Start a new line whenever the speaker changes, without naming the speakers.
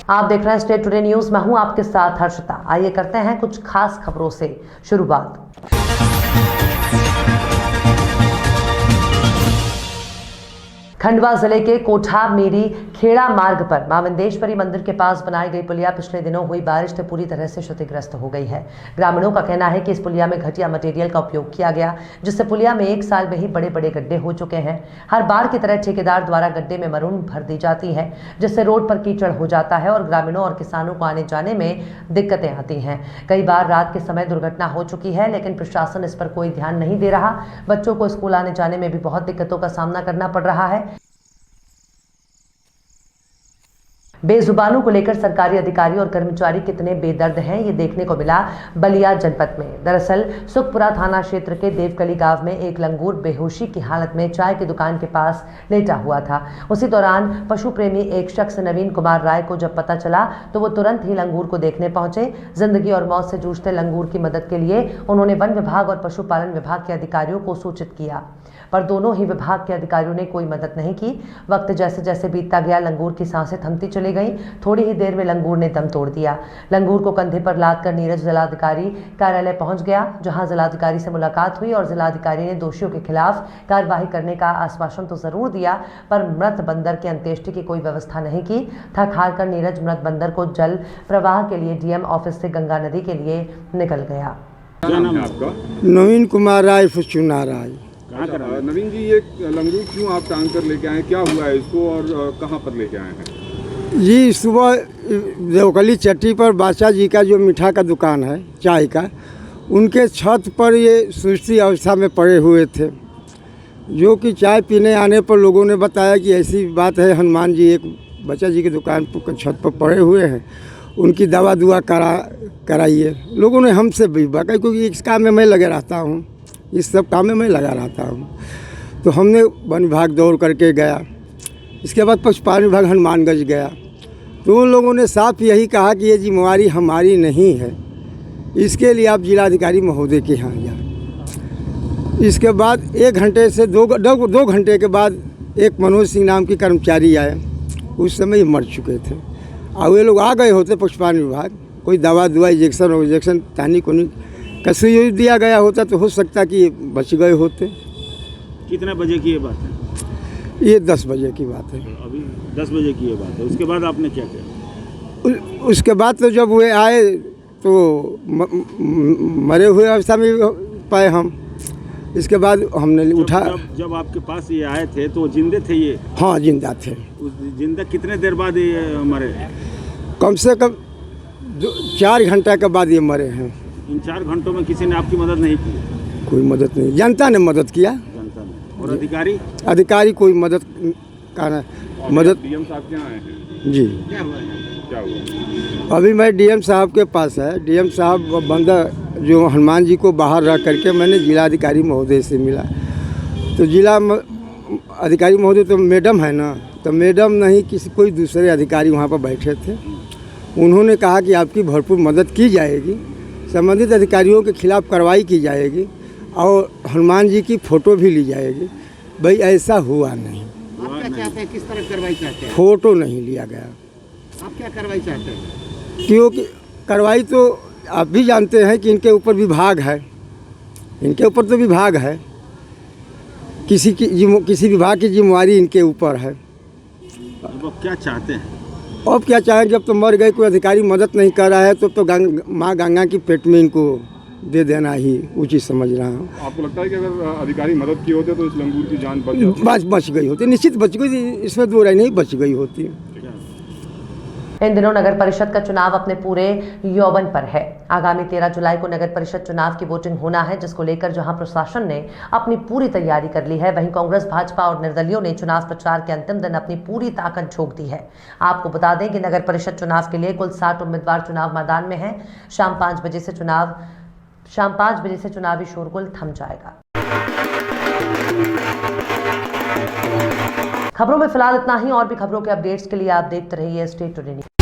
आप देख रहे हैं स्टेट टुडे न्यूज। मैं हूं आपके साथ हर्षिता। आइए करते हैं कुछ खास खबरों से शुरुआत। खंडवा जिले के कोठा मेरी खेड़ा मार्ग पर मां विंदेश्वरी मंदिर के पास बनाई गई पुलिया पिछले दिनों हुई बारिश से पूरी तरह से क्षतिग्रस्त हो गई है। ग्रामीणों का कहना है कि इस पुलिया में घटिया मटेरियल का उपयोग किया गया, जिससे पुलिया में एक साल में ही बड़े बड़े गड्ढे हो चुके हैं। हर बार की तरह ठेकेदार द्वारा गड्ढे में मरून भर दी जाती है, जिससे रोड पर कीचड़ हो जाता है और ग्रामीणों और किसानों को आने जाने में दिक्कतें आती हैं। कई बार रात के समय दुर्घटना हो चुकी है, लेकिन प्रशासन इस पर कोई ध्यान नहीं दे रहा। बच्चों को स्कूल आने जाने में भी बहुत दिक्कतों का सामना करना पड़ रहा है। बेजुबानों को लेकर सरकारी अधिकारी और कर्मचारी कितने बेदर्द हैं, ये देखने को मिला बलिया जनपद में। दरअसल सुखपुरा थाना क्षेत्र के देवकली गांव में एक लंगूर बेहोशी की हालत में चाय की दुकान के पास लेटा हुआ था। उसी दौरान पशु प्रेमी एक शख्स नवीन कुमार राय को जब पता चला तो वो तुरंत ही लंगूर को देखने पहुंचे। जिंदगी और मौत से जूझते लंगूर की मदद के लिए उन्होंने वन विभाग और पशुपालन विभाग के अधिकारियों को सूचित किया, पर दोनों ही विभाग के अधिकारियों ने कोई मदद नहीं की। वक्त जैसे जैसे बीतता गया, लंगूर की सांसें थमती चली गई। थोड़ी ही देर में लंगूर ने दम तोड़ दिया। लंगूर को कंधे पर लाद कर नीरज जिलाधिकारी कार्यालय पहुंच गया, जहां जिलाधिकारी से मुलाकात हुई और जिलाधिकारी ने दोषियों के खिलाफ कार्रवाई करने का आश्वासन तो जरूर दिया, पर मृत बंदर की अंत्येष्टि की कोई व्यवस्था नहीं की। थक हार कर नीरज मृत बंदर को जल प्रवाह के लिए डीएम ऑफिस से गंगा नदी के लिए निकल गया।
क्या नाम है आपका?
नवीन कुमार राय फुचुना राय।
नवीन जी, ये लंगूर क्यों आप टांग कर लेके आए? क्या हुआ है इसको और कहाँ पर लेके आए हैं?
जी, सुबह देवकली चट्टी पर बादशाह जी का जो मिठा का दुकान है चाय का, उनके छत पर ये सुस्ती अवस्था में पड़े हुए थे, जो कि चाय पीने आने पर लोगों ने बताया कि ऐसी बात है, हनुमान जी एक बच्चा जी की दुकान पर छत पर पड़े हुए हैं, उनकी दवा दुआ कराइए। लोगों ने हमसे भी बताया, क्योंकि इस काम में मैं लगे रहता हूँ, इस सब काम में मैं लगा रहता हूँ। तो हमने वन विभाग दौड़ करके गया। इसके बाद पशुपालन विभाग हनुमानगंज गया, तो उन लोगों ने साफ यही कहा कि ये जिम्मेवारी हमारी नहीं है, इसके लिए आप जिलाधिकारी महोदय के यहाँ जाएं। इसके बाद 1 घंटे से 2 घंटे के बाद एक मनोज सिंह नाम की कर्मचारी आए। उस समय ये मर चुके थे और वे लोग आ गए होते पशुपालन विभाग, कोई दवा दुआ इंजेक्शन तानी को नहीं कसुई दिया गया होता तो हो सकता कि बच गए होते।
कितने बजे की ये बात है?
ये 10 बजे की बात है।
अभी 10 बजे की ये बात है। उसके बाद आपने क्या किया?
उसके बाद तो जब वे आए तो मरे हुए अवस्था में पाए हम। इसके बाद हमने उठा।
जब आपके पास ये आए थे तो जिंदे थे ये?
हाँ, जिंदा थे।
जिंदा कितने देर बाद ये मरे?
कम से कम 4 घंटे के बाद ये मरे हैं।
इन 4 घंटों में किसी ने आपकी मदद नहीं की?
कोई मदद नहीं, जनता ने मदद किया।
और
अधिकारी कोई मदद का मदद।
डीएम साहब के यहाँ आए हैं
जी।
क्या हुआ?
अभी मैं डीएम साहब के पास है। डीएम साहब बंदा जो हनुमान जी को बाहर रख करके मैंने जिलाधिकारी महोदय से मिला, तो जिला अधिकारी महोदय तो मैडम है ना, तो मैडम नहीं कोई दूसरे अधिकारी वहाँ पर बैठे थे। उन्होंने कहा कि आपकी भरपूर मदद की जाएगी, संबंधित अधिकारियों के खिलाफ कार्रवाई की जाएगी और हनुमान जी की फ़ोटो भी ली जाएगी। भाई ऐसा हुआ नहीं।
आप क्या चाहते हैं? किस तरह कार्रवाई चाहते हैं?
फ़ोटो नहीं लिया गया।
आप क्या कार्रवाई चाहते हैं?
क्योंकि कार्रवाई तो आप भी जानते हैं कि इनके ऊपर विभाग है, इनके ऊपर तो विभाग है, किसी विभाग की जिम्मेवारी इनके ऊपर है।
अब क्या चाहते हैं?
अब क्या चाहें, जब तो मर गए, कोई अधिकारी मदद नहीं कर रहा है तो माँ गंगा की पेट में इनको दे देना ही उचित समझ रहा हूँ।
आपको लगता है कि अगर अधिकारी मदद किए होते तो इस लंगूर की जान
बच गई होती? निश्चित बच गई, इसमें दो राय नहीं, बच गई होती।
इन दिनों नगर परिषद का चुनाव अपने पूरे यौवन पर है। आगामी 13 जुलाई को नगर परिषद चुनाव की वोटिंग होना है, जिसको लेकर जहां प्रशासन ने अपनी पूरी तैयारी कर ली है, वहीं कांग्रेस, भाजपा और निर्दलियों ने चुनाव प्रचार के अंतिम दिन अपनी पूरी ताकत झोंक दी है। आपको बता दें कि नगर परिषद चुनाव के लिए कुल 60 उम्मीदवार चुनाव मैदान में हैं। शाम 5 बजे से चुनावी शोरगुल थम जाएगा। खबरों में फिलहाल इतना ही। और भी खबरों के अपडेट्स के लिए आप देखते रहिए स्टेट टुडे न्यूज।